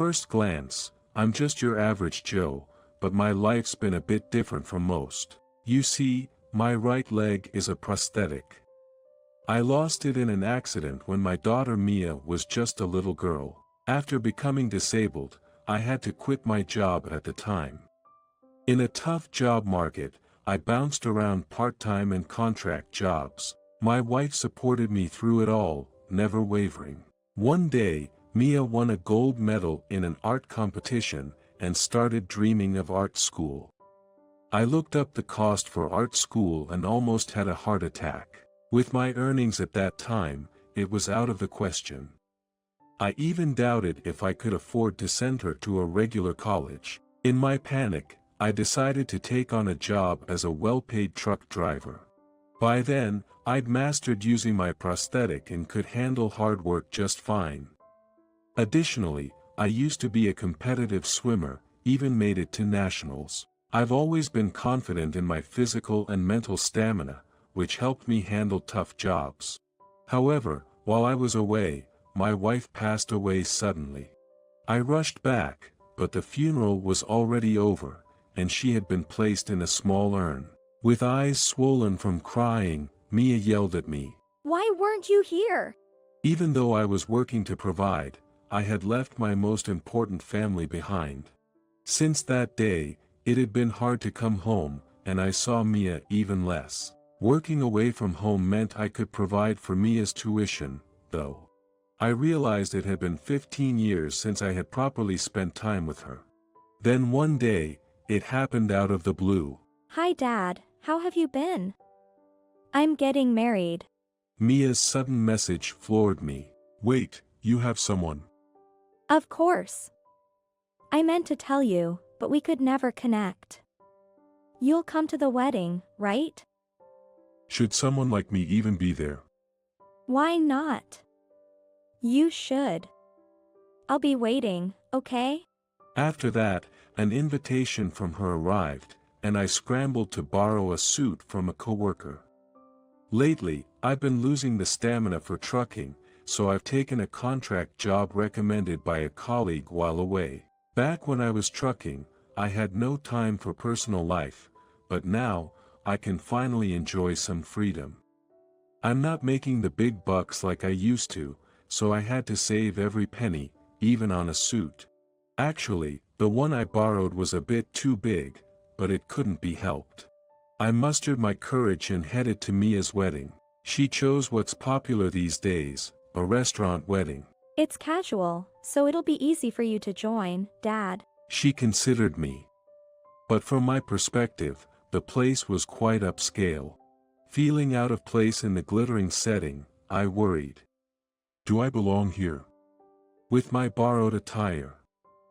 First glance, I'm just your average Joe, but my life's been a bit different from most. You see, my right leg is a prosthetic. I lost it in an accident when my daughter Mia was just a little girl. After becoming disabled, I had to quit my job at the time. In a tough job market, I bounced around part-time and contract jobs. My wife supported me through it all, never wavering. One day, Mia won a gold medal in an art competition, and started dreaming of art school. I looked up the cost for art school and almost had a heart attack. With my earnings at that time, it was out of the question. I even doubted if I could afford to send her to a regular college. In my panic, I decided to take on a job as a well-paid truck driver. By then, I'd mastered using my prosthetic and could handle hard work just fine. Additionally, I used to be a competitive swimmer, even made it to nationals. I've always been confident in my physical and mental stamina, which helped me handle tough jobs. However, while I was away, my wife passed away suddenly. I rushed back, but the funeral was already over, and she had been placed in a small urn. With eyes swollen from crying, Mia yelled at me. "Why weren't you here?" Even though I was working to provide, I had left my most important family behind. Since that day, it had been hard to come home, and I saw Mia even less. Working away from home meant I could provide for Mia's tuition, though. I realized it had been 15 years since I had properly spent time with her. Then one day, it happened out of the blue. "Hi Dad, how have you been? I'm getting married." Mia's sudden message floored me. Wait, you have someone? "Of course. I meant to tell you, but we could never connect. You'll come to the wedding, right?" Should someone like me even be there? "Why not? You should. I'll be waiting, okay?" After that, an invitation from her arrived, and I scrambled to borrow a suit from a coworker. Lately, I've been losing the stamina for trucking, so I've taken a contract job recommended by a colleague while away. Back when I was trucking, I had no time for personal life, but now, I can finally enjoy some freedom. I'm not making the big bucks like I used to, so I had to save every penny, even on a suit. Actually, the one I borrowed was a bit too big, but it couldn't be helped. I mustered my courage and headed to Mia's wedding. She chose what's popular these days, a restaurant wedding. "It's casual, so it'll be easy for you to join, Dad." She considered me. But from my perspective, the place was quite upscale. Feeling out of place in the glittering setting, I worried. Do I belong here? With my borrowed attire?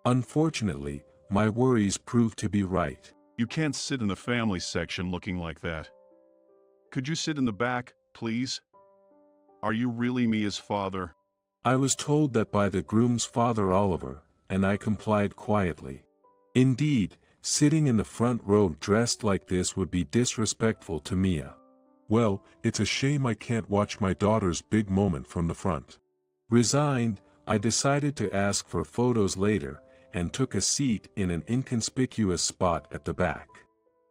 Unfortunately, my worries proved to be right. You can't sit in the family section looking like that. Could you sit in the back, please? Are you really Mia's father? I was told that by the groom's father Oliver, and I complied quietly. Indeed, sitting in the front row dressed like this would be disrespectful to Mia. Well, it's a shame I can't watch my daughter's big moment from the front. Resigned, I decided to ask for photos later, and took a seat in an inconspicuous spot at the back.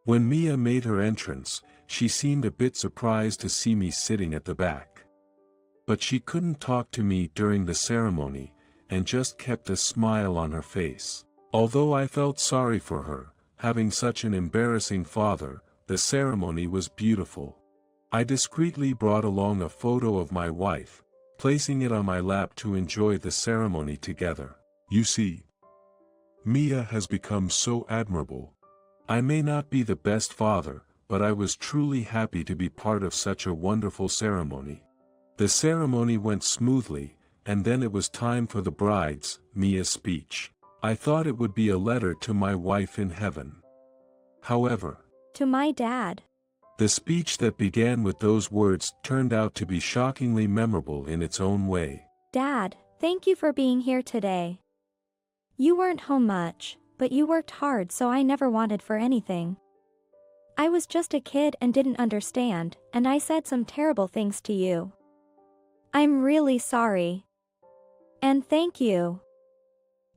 When Mia made her entrance, she seemed a bit surprised to see me sitting at the back. But she couldn't talk to me during the ceremony, and just kept a smile on her face. Although I felt sorry for her, having such an embarrassing father, the ceremony was beautiful. I discreetly brought along a photo of my wife, placing it on my lap to enjoy the ceremony together. You see, Mia has become so admirable. I may not be the best father, but I was truly happy to be part of such a wonderful ceremony. The ceremony went smoothly, and then it was time for the bride's, Mia's speech. I thought it would be a letter to my wife in heaven. However, "To my dad." the speech that began with those words turned out to be shockingly memorable in its own way. "Dad, thank you for being here today. You weren't home much, but you worked hard, so I never wanted for anything. I was just a kid and didn't understand, and I said some terrible things to you. I'm really sorry. And thank you.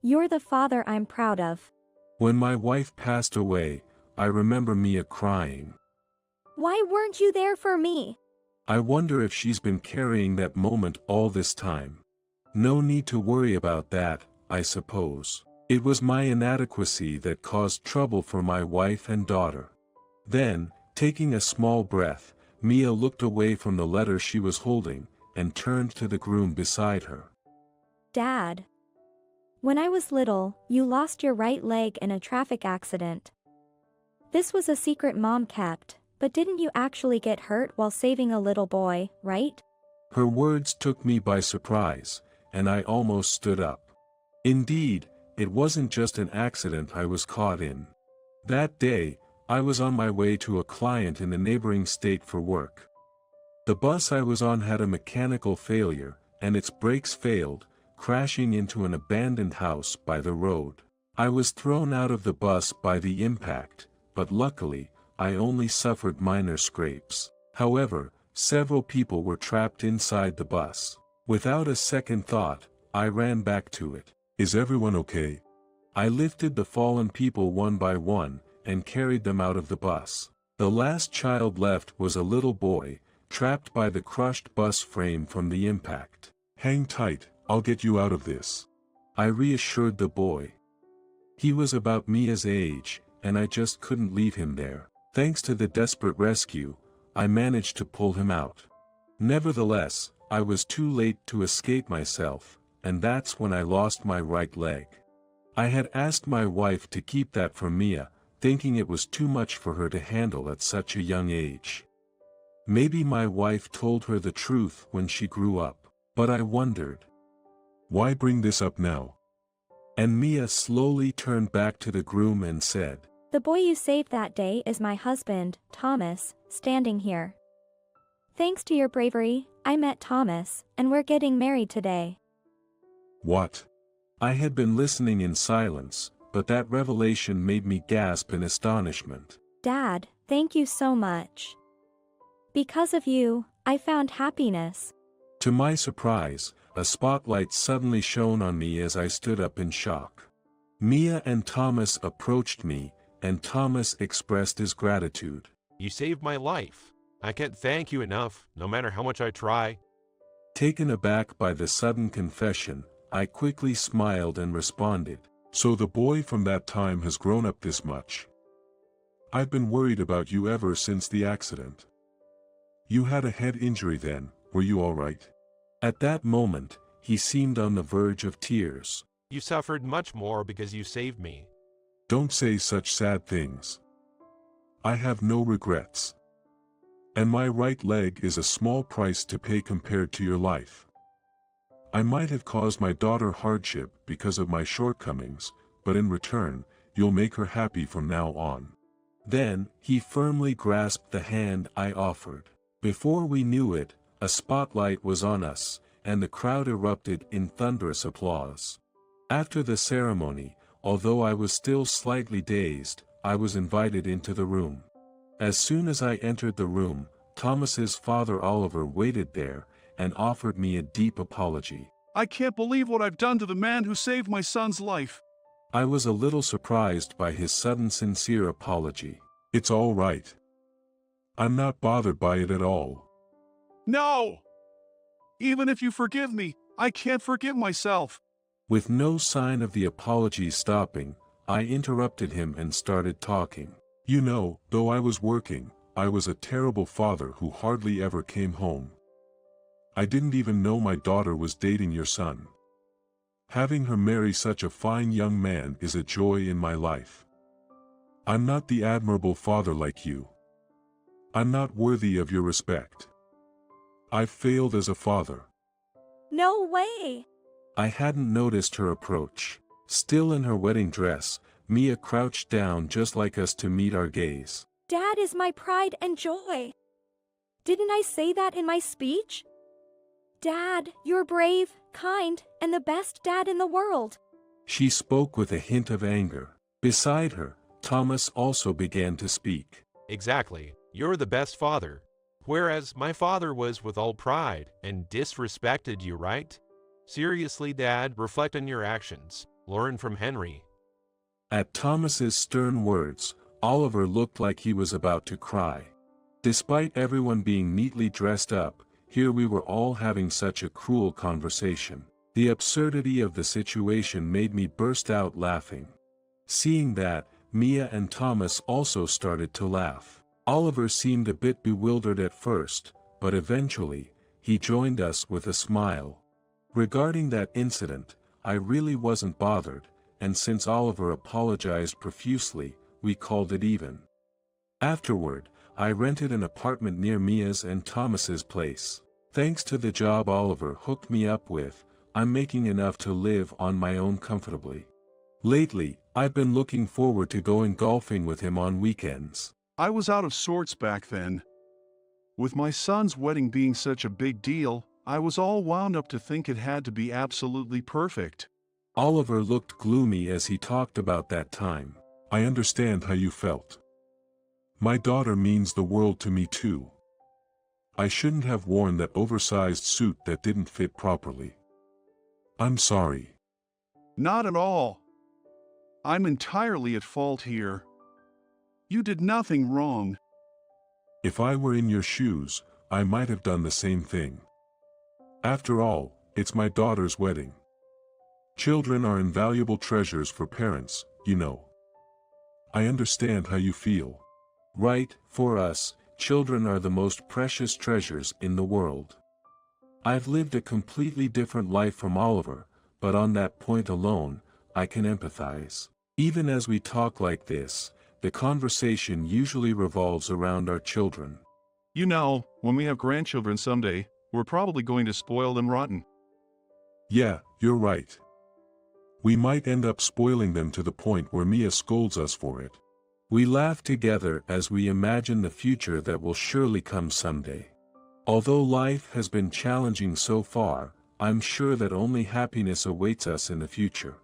You're the father I'm proud of. When my wife passed away, I remember Mia crying. Why weren't you there for me? I wonder if she's been carrying that moment all this time. No need to worry about that, I suppose. It was my inadequacy that caused trouble for my wife and daughter. Then, taking a small breath, Mia looked away from the letter she was holding, and turned to the groom beside her. Dad. When I was little, you lost your right leg in a traffic accident. This was a secret Mom kept, but didn't you actually get hurt while saving a little boy, right? Her words took me by surprise, and I almost stood up. Indeed, it wasn't just an accident I was caught in. That day, I was on my way to a client in a neighboring state for work. The bus I was on had a mechanical failure, and its brakes failed, crashing into an abandoned house by the road. I was thrown out of the bus by the impact, but luckily, I only suffered minor scrapes. However, several people were trapped inside the bus. Without a second thought, I ran back to it. Is everyone okay? I lifted the fallen people one by one, and carried them out of the bus. The last child left was a little boy, trapped by the crushed bus frame from the impact. Hang tight, I'll get you out of this. I reassured the boy. He was about Mia's age, and I just couldn't leave him there. Thanks to the desperate rescue, I managed to pull him out. Nevertheless, I was too late to escape myself, and that's when I lost my right leg. I had asked my wife to keep that for Mia, thinking it was too much for her to handle at such a young age. Maybe my wife told her the truth when she grew up, but I wondered. Why bring this up now? And Mia slowly turned back to the groom and said, The boy you saved that day is my husband, Thomas, standing here. Thanks to your bravery, I met Thomas, and we're getting married today. What? I had been listening in silence, but that revelation made me gasp in astonishment. Dad, thank you so much. Because of you, I found happiness. To my surprise, a spotlight suddenly shone on me as I stood up in shock. Mia and Thomas approached me, and Thomas expressed his gratitude. You saved my life. I can't thank you enough, no matter how much I try. Taken aback by the sudden confession, I quickly smiled and responded. So the boy from that time has grown up this much. I've been worried about you ever since the accident. You had a head injury then, were you all right? At that moment, he seemed on the verge of tears. You suffered much more because you saved me. Don't say such sad things. I have no regrets. And my right leg is a small price to pay compared to your life. I might have caused my daughter hardship because of my shortcomings, but in return, you'll make her happy from now on. Then, he firmly grasped the hand I offered. Before we knew it, a spotlight was on us, and the crowd erupted in thunderous applause. After the ceremony, although I was still slightly dazed, I was invited into the room. As soon as I entered the room, Thomas's father Oliver waited there, and offered me a deep apology. I can't believe what I've done to the man who saved my son's life. I was a little surprised by his sudden sincere apology. It's all right. I'm not bothered by it at all. No! Even if you forgive me, I can't forgive myself. With no sign of the apology stopping, I interrupted him and started talking. You know, though I was working, I was a terrible father who hardly ever came home. I didn't even know my daughter was dating your son. Having her marry such a fine young man is a joy in my life. I'm not the admirable father like you. I'm not worthy of your respect. I've failed as a father. No way! I hadn't noticed her approach. Still in her wedding dress, Mia crouched down just like us to meet our gaze. Dad is my pride and joy. Didn't I say that in my speech? Dad, you're brave, kind, and the best dad in the world. She spoke with a hint of anger. Beside her, Thomas also began to speak. Exactly. You're the best father. Whereas my father was with all pride and disrespected you, right? Seriously, Dad, reflect on your actions. learn from Henry. At Thomas's stern words, Oliver looked like he was about to cry. Despite everyone being neatly dressed up, here we were all having such a cruel conversation. The absurdity of the situation made me burst out laughing. Seeing that, Mia and Thomas also started to laugh. Oliver seemed a bit bewildered at first, but eventually, he joined us with a smile. Regarding that incident, I really wasn't bothered, and since Oliver apologized profusely, we called it even. Afterward, I rented an apartment near Mia's and Thomas's place. Thanks to the job Oliver hooked me up with, I'm making enough to live on my own comfortably. Lately, I've been looking forward to going golfing with him on weekends. I was out of sorts back then. With my son's wedding being such a big deal, I was all wound up to think it had to be absolutely perfect. Oliver looked gloomy as he talked about that time. I understand how you felt. My daughter means the world to me too. I shouldn't have worn that oversized suit that didn't fit properly. I'm sorry. Not at all. I'm entirely at fault here. You did nothing wrong. If I were in your shoes, I might have done the same thing. After all, it's my daughter's wedding. Children are invaluable treasures for parents, you know. I understand how you feel. Right, for us, children are the most precious treasures in the world. I've lived a completely different life from Oliver, but on that point alone, I can empathize. Even as we talk like this, the conversation usually revolves around our children. You know, when we have grandchildren someday, we're probably going to spoil them rotten. Yeah, you're right. We might end up spoiling them to the point where Mia scolds us for it. We laugh together as we imagine the future that will surely come someday. Although life has been challenging so far, I'm sure that only happiness awaits us in the future.